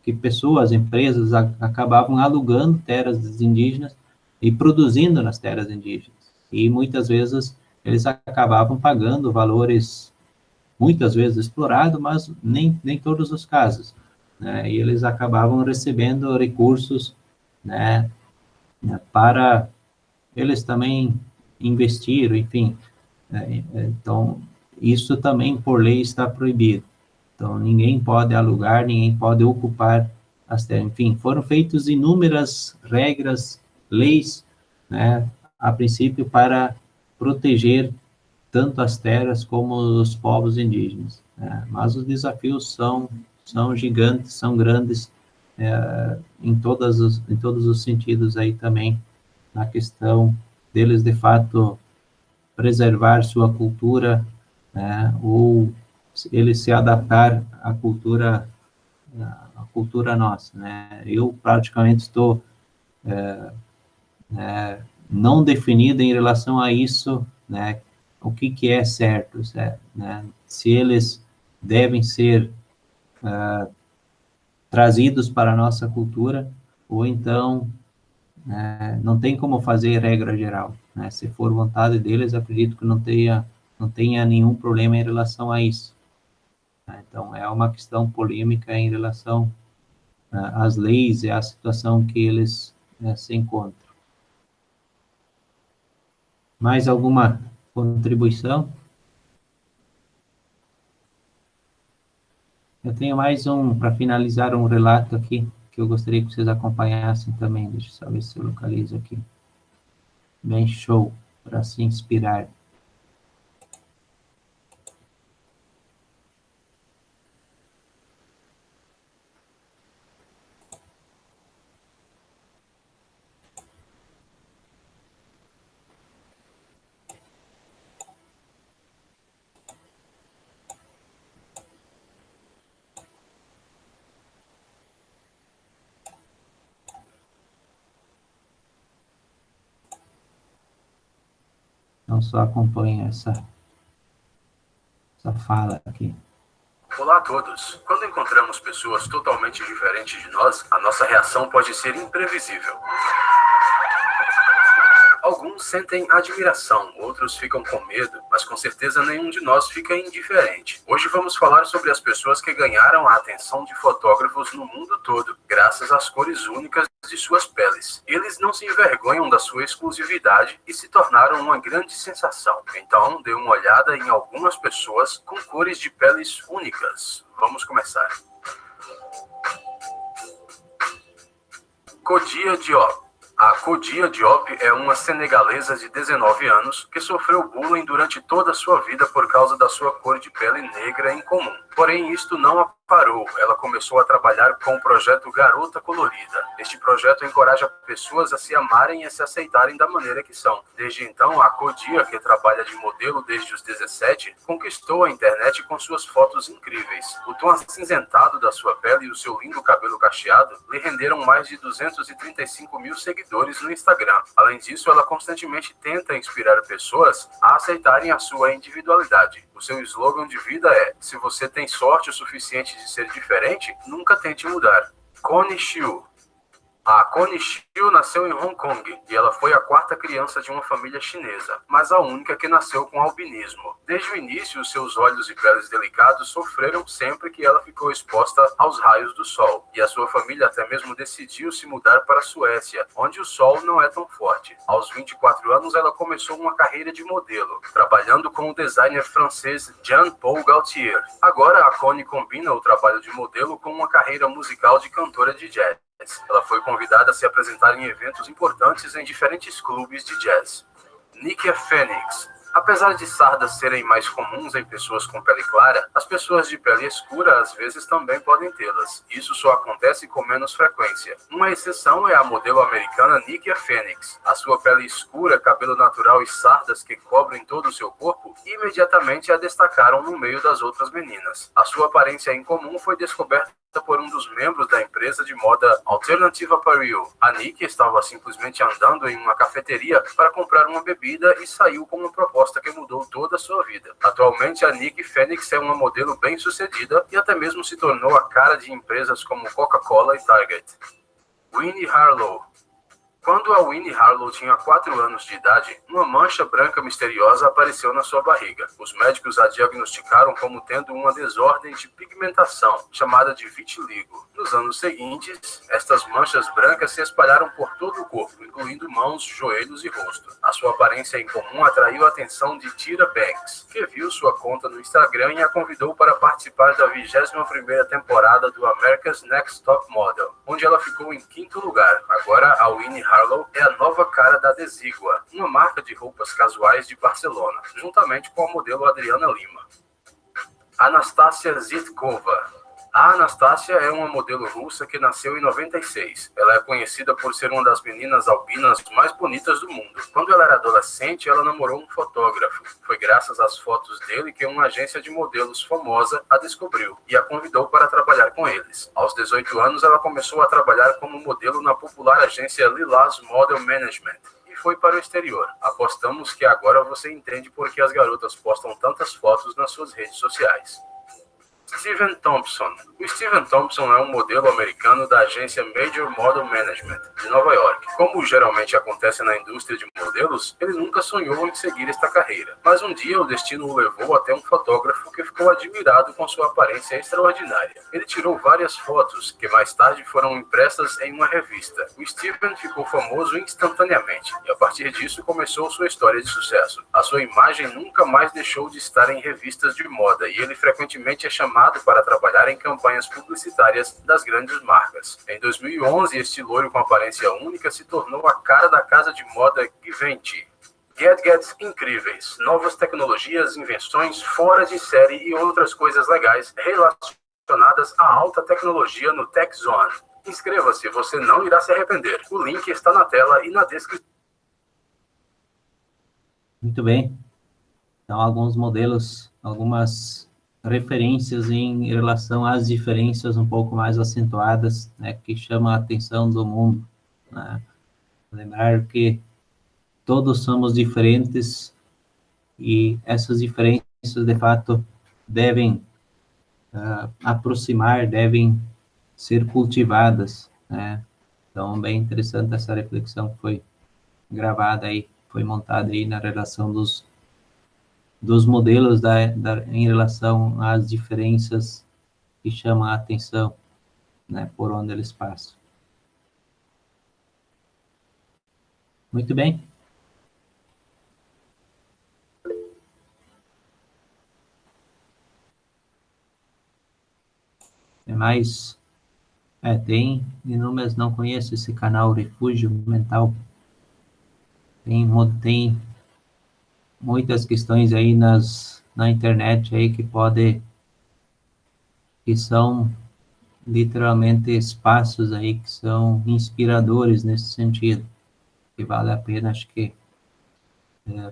que pessoas, empresas acabavam alugando terras dos indígenas e produzindo nas terras indígenas. E muitas vezes eles acabavam pagando valores, muitas vezes explorados, mas nem todos os casos, né? E eles acabavam recebendo recursos, né, para eles também investir, enfim. Então, isso também, por lei, está proibido. Então, ninguém pode alugar, ninguém pode ocupar as terras. Enfim, foram feitas inúmeras regras, leis, né, a princípio, para proteger tanto as terras como os povos indígenas, né? Mas os desafios são gigantes, são grandes, em todos os sentidos aí também, na questão deles, de fato, preservar sua cultura, né, ou eles se adaptar à cultura nossa, né? Eu praticamente estou não definido em relação a isso, né? O que é certo, né? Se eles devem ser trazidos para a nossa cultura, ou então não tem como fazer regra geral, né? Se for vontade deles, acredito que não tenha nenhum problema em relação a isso, né? Então, é uma questão polêmica em relação às leis e à situação que eles se encontram. Mais alguma contribuição? Eu tenho mais para finalizar, um relato aqui, que eu gostaria que vocês acompanhassem também. Deixa eu só ver se eu localizo aqui. Bem show, para se inspirar. Então, só acompanha essa fala aqui. Olá a todos. Quando encontramos pessoas totalmente diferentes de nós, a nossa reação pode ser imprevisível. Alguns sentem admiração, outros ficam com medo, mas com certeza nenhum de nós fica indiferente. Hoje vamos falar sobre as pessoas que ganharam a atenção de fotógrafos no mundo todo, graças às cores únicas de suas peles. Eles não se envergonham da sua exclusividade e se tornaram uma grande sensação. Então, dê uma olhada em algumas pessoas com cores de peles únicas. Vamos começar. Kodia Diop. A Kodia Diop é uma senegalesa de 19 anos que sofreu bullying durante toda a sua vida por causa da sua cor de pele negra incomum. Porém, isto não a parou. Ela começou a trabalhar com o projeto Garota Colorida. Este projeto encoraja pessoas a se amarem e a se aceitarem da maneira que são. Desde então, a Kodia, que trabalha de modelo desde os 17, conquistou a internet com suas fotos incríveis. O tom acinzentado da sua pele e o seu lindo cabelo cacheado lhe renderam mais de 235 mil seguidores no Instagram. Além disso, ela constantemente tenta inspirar pessoas a aceitarem a sua individualidade. O seu slogan de vida é: se você tem sorte o suficiente de ser diferente, nunca tente mudar. Connie Chiu. A Connie Chiu nasceu em Hong Kong e ela foi a quarta criança de uma família chinesa, mas a única que nasceu com albinismo. Desde o início, seus olhos e peles delicados sofreram sempre que ela ficou exposta aos raios do sol, e a sua família até mesmo decidiu se mudar para a Suécia, onde o sol não é tão forte. Aos 24 anos, ela começou uma carreira de modelo, trabalhando com o designer francês Jean-Paul Gaultier. Agora, a Connie combina o trabalho de modelo com uma carreira musical de cantora de jazz. Ela foi convidada a se apresentar em eventos importantes em diferentes clubes de jazz. Nikia Phoenix. Apesar de sardas serem mais comuns em pessoas com pele clara, as pessoas de pele escura às vezes também podem tê-las. Isso só acontece com menos frequência. Uma exceção é a modelo americana Nikia Phoenix. A sua pele escura, cabelo natural e sardas que cobrem todo o seu corpo imediatamente a destacaram no meio das outras meninas. A sua aparência incomum foi descoberta por um dos membros da empresa de moda Alternative Apparel. A Nick estava simplesmente andando em uma cafeteria para comprar uma bebida e saiu com uma proposta que mudou toda a sua vida. Atualmente, a Nick Phoenix é uma modelo bem-sucedida e até mesmo se tornou a cara de empresas como Coca-Cola e Target. Winnie Harlow. Quando a Winnie Harlow tinha 4 anos de idade, uma mancha branca misteriosa apareceu na sua barriga. Os médicos a diagnosticaram como tendo uma desordem de pigmentação, chamada de vitiligo. Nos anos seguintes, estas manchas brancas se espalharam por todo o corpo, incluindo mãos, joelhos e rosto. A sua aparência incomum atraiu a atenção de Tyra Banks, que viu sua conta no Instagram e a convidou para participar da 21ª temporada do America's Next Top Model, onde ela ficou em 5º lugar. Agora, a Winnie Harlow é a nova cara da Desigual, uma marca de roupas casuais de Barcelona, juntamente com a modelo Adriana Lima. Anastasia Zitkova. A Anastasia é uma modelo russa que nasceu em 96. Ela é conhecida por ser uma das meninas albinas mais bonitas do mundo. Quando ela era adolescente, ela namorou um fotógrafo. Foi graças às fotos dele que uma agência de modelos famosa a descobriu e a convidou para trabalhar com eles. Aos 18 anos, ela começou a trabalhar como modelo na popular agência Lilas Model Management. Foi para o exterior. Apostamos que agora você entende por que as garotas postam tantas fotos nas suas redes sociais. Steven Thompson. O Steven Thompson é um modelo americano da agência Major Model Management, de Nova York. Como geralmente acontece na indústria de modelos, ele nunca sonhou em seguir esta carreira. Mas um dia o destino o levou até um fotógrafo que ficou admirado com sua aparência extraordinária. Ele tirou várias fotos, que mais tarde foram impressas em uma revista. O Steven ficou famoso instantaneamente, e a partir disso começou sua história de sucesso. A sua imagem nunca mais deixou de estar em revistas de moda, e ele frequentemente é chamado para trabalhar em campanhas publicitárias das grandes marcas. Em 2011, este loiro com aparência única se tornou a cara da casa de moda Givenchy. Gadgets incríveis, novas tecnologias, invenções fora de série e outras coisas legais relacionadas à alta tecnologia no Tech Zone. Inscreva-se, você não irá se arrepender. O link está na tela e na descrição. Muito bem. Então, alguns modelos, algumas referências em relação às diferenças um pouco mais acentuadas, né, que chamam a atenção do mundo, né? Lembrar que todos somos diferentes e essas diferenças, de fato, devem aproximar, devem ser cultivadas, né? Então, bem interessante essa reflexão que foi gravada aí, foi montada aí na relação dos modelos em relação às diferenças que chamam a atenção, né, por onde eles passam. Muito bem. Tem mais? Tem inúmeras, não conheço esse canal Refúgio Mental. Tem muitas questões aí na internet aí que são literalmente espaços aí que são inspiradores nesse sentido, que vale a pena, acho que,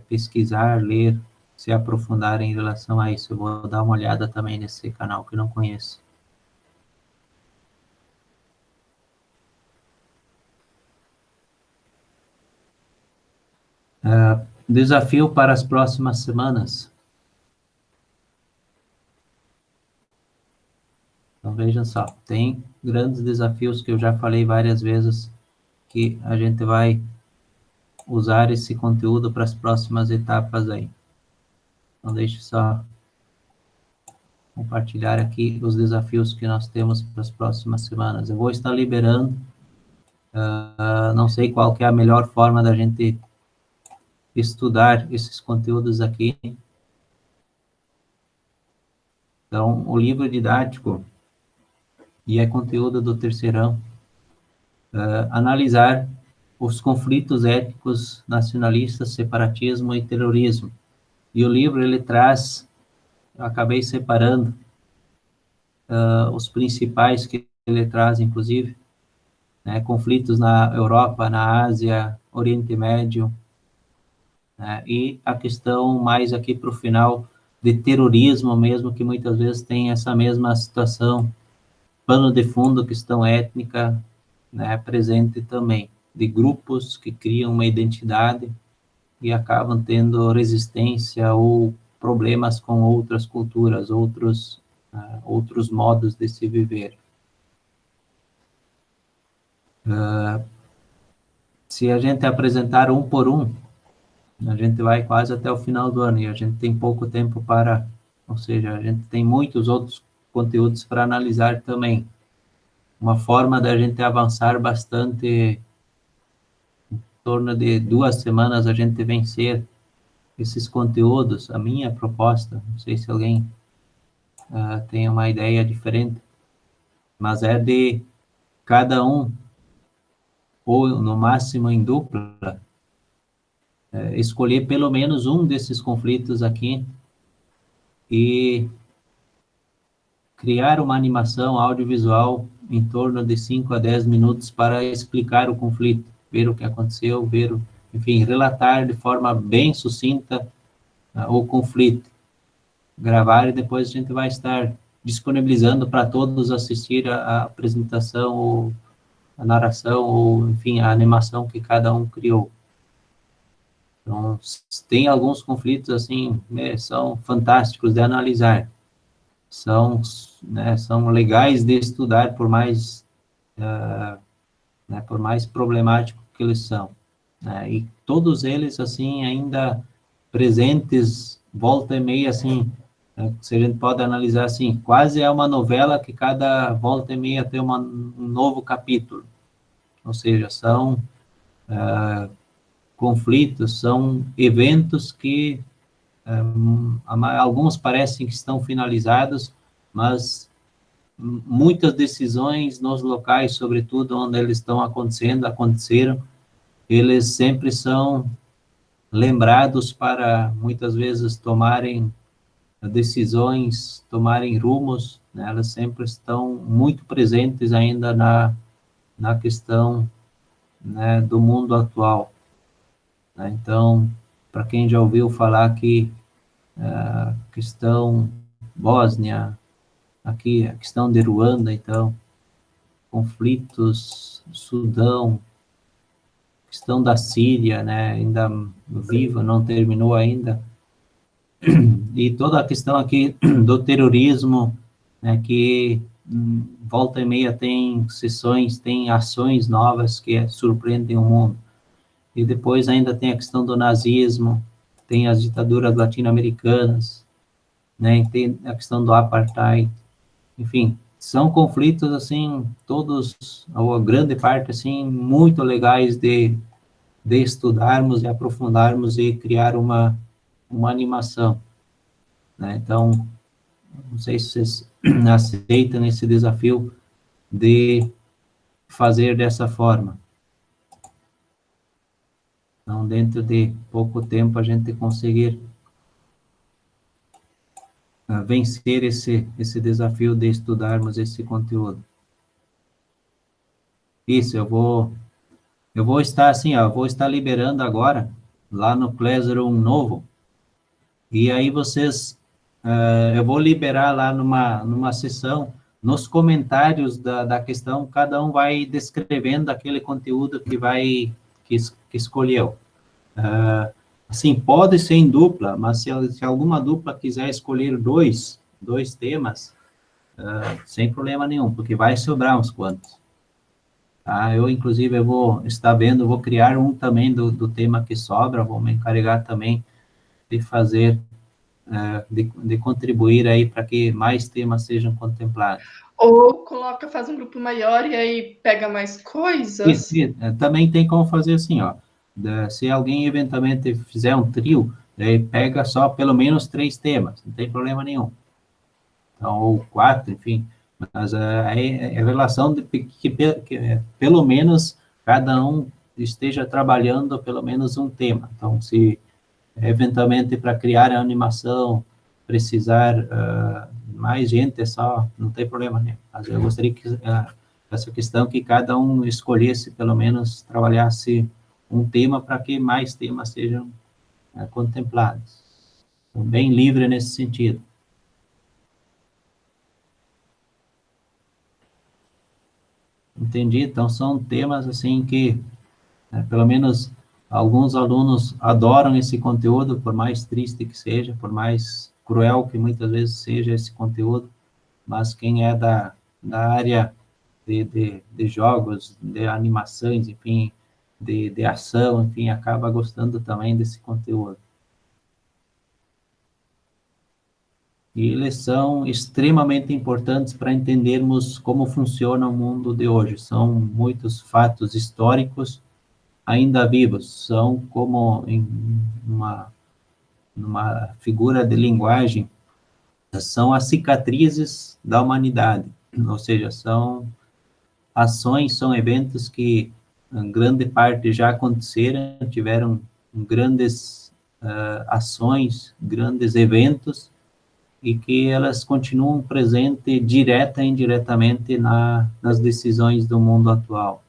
pesquisar, ler, se aprofundar em relação a isso. Eu vou dar uma olhada também nesse canal que não conheço. Desafio para as próximas semanas. Então, vejam só, tem grandes desafios que eu já falei várias vezes, que a gente vai usar esse conteúdo para as próximas etapas aí. Então, deixe só compartilhar aqui os desafios que nós temos para as próximas semanas. Eu vou estar liberando, não sei qual que é a melhor forma da gente estudar esses conteúdos aqui. Então, o livro didático, e é conteúdo do terceirão, analisar os conflitos étnicos, nacionalistas, separatismo e terrorismo. E o livro, ele traz, eu acabei separando os principais que ele traz, inclusive, né, conflitos na Europa, na Ásia, Oriente Médio, né, e a questão mais aqui para o final de terrorismo mesmo, que muitas vezes tem essa mesma situação, pano de fundo, questão étnica, né, presente também, de grupos que criam uma identidade e acabam tendo resistência ou problemas com outras culturas, outros modos de se viver. Se a gente apresentar um por um, a gente vai quase até o final do ano, e a gente tem pouco tempo para, ou seja, a gente tem muitos outros conteúdos para analisar também. Uma forma da gente avançar bastante, em torno de 2 semanas, a gente vencer esses conteúdos, a minha proposta, não sei se alguém tem uma ideia diferente, mas é de cada um, ou no máximo em dupla, escolher pelo menos um desses conflitos aqui e criar uma animação audiovisual em torno de 5 a 10 minutos para explicar o conflito, ver o que aconteceu, enfim, relatar de forma bem sucinta o conflito, gravar, e depois a gente vai estar disponibilizando para todos assistir a apresentação, ou a narração, ou, enfim, a animação que cada um criou. Então, tem alguns conflitos, assim, né, são fantásticos de analisar, são legais de estudar, por mais problemático que eles são, né, e todos eles, assim, ainda presentes, volta e meia, assim, se a gente pode analisar assim, quase é uma novela que cada volta e meia tem um novo capítulo, ou seja, são conflitos, são eventos que alguns parecem que estão finalizados, mas muitas decisões nos locais, sobretudo onde eles estão aconteceram, eles sempre são lembrados para, muitas vezes, tomarem decisões, tomarem rumos, né? Elas sempre estão muito presentes ainda na questão, né, do mundo atual. Né? Então, para quem já ouviu falar que a questão Bósnia, aqui a questão de Ruanda, então, conflitos, Sudão, questão da Síria, né, ainda viva, não terminou ainda, e toda a questão aqui do terrorismo, né, que volta e meia tem sessões, tem ações novas que surpreendem o mundo. E depois ainda tem a questão do nazismo, tem as ditaduras latino-americanas, né, tem a questão do apartheid, enfim, são conflitos, assim, todos, ou a grande parte, assim, muito legais de estudarmos e aprofundarmos e criar uma animação, né? Então, não sei se vocês aceitam esse desafio de fazer dessa forma. Então, dentro de pouco tempo, a gente conseguir vencer esse desafio de estudarmos esse conteúdo. Isso, eu vou estar assim, vou estar liberando agora, lá no Classroom novo, e aí vocês, eu vou liberar lá numa sessão, nos comentários da questão, cada um vai descrevendo aquele conteúdo que escolheu. Assim, pode ser em dupla, mas se alguma dupla quiser escolher dois temas, sem problema nenhum, porque vai sobrar uns quantos. Eu, inclusive, eu vou estar vendo, vou criar um também do tema que sobra, vou me encarregar também de fazer, de contribuir aí para que mais temas sejam contemplados. Ou faz um grupo maior e aí pega mais coisas. Isso, também tem como fazer assim, se alguém eventualmente fizer um trio, daí pega só pelo menos 3 temas, não tem problema nenhum. Então, ou 4, enfim, mas a relação de que pelo menos cada um esteja trabalhando pelo menos um tema. Então, se eventualmente para criar a animação, precisar mais gente, é só, não tem problema, né? Mas eu gostaria que essa questão que cada um escolhesse, pelo menos, trabalhasse um tema para que mais temas sejam contemplados. Então, bem livre nesse sentido. Entendi, então são temas assim que, pelo menos, alguns alunos adoram esse conteúdo, por mais triste que seja, por mais cruel que muitas vezes seja esse conteúdo, mas quem é da área de jogos, de animações, enfim, de ação, enfim, acaba gostando também desse conteúdo. E eles são extremamente importantes para entendermos como funciona o mundo de hoje. São muitos fatos históricos ainda vivos, são como em numa figura de linguagem, são as cicatrizes da humanidade, ou seja, são ações, são eventos que em grande parte já aconteceram, tiveram grandes ações, grandes eventos, e que elas continuam presentes direta e indiretamente nas decisões do mundo atual.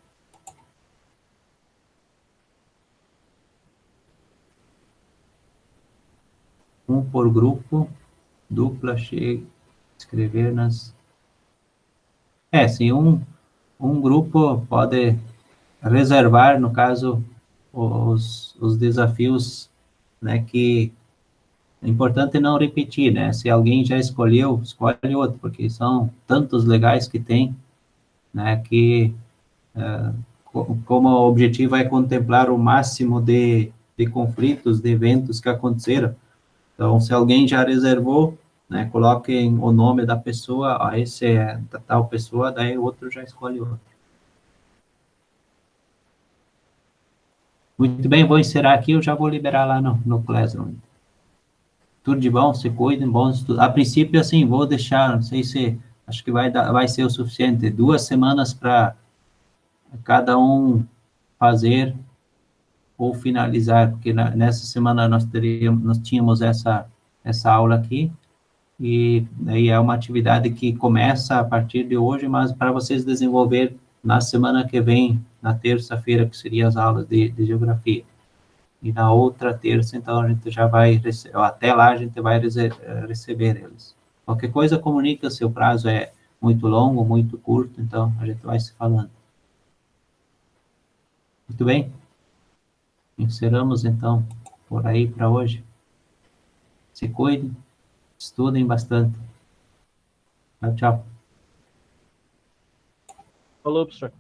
Um por grupo, dupla, chega, escrever nas... Sim, um grupo pode reservar, no caso, os desafios, né, que é importante não repetir, né? Se alguém já escolheu, escolhe outro, porque são tantos legais que tem, né? Que como o objetivo é contemplar o máximo de conflitos, de eventos que aconteceram. Então, se alguém já reservou, né? Coloquem o nome da pessoa, esse é da tal pessoa, daí o outro já escolhe outro. Muito bem, vou encerrar aqui, eu já vou liberar lá no Classroom. Tudo de bom, se cuidem, bons estudos. A princípio, assim, vou deixar, não sei se, acho que vai ser o suficiente, 2 semanas para cada um fazer ou finalizar, porque nessa semana nós tínhamos essa aula aqui, e aí é uma atividade que começa a partir de hoje, mas para vocês desenvolver na semana que vem, na terça-feira, que seriam as aulas de geografia. E na outra terça, então, a gente já vai, até lá a gente vai receber eles. Qualquer coisa, comunica, se o prazo é muito longo, muito curto, então a gente vai se falando. Muito bem? Encerramos, então, por aí para hoje. Se cuidem, estudem bastante. Tchau, tchau. Falou, professor.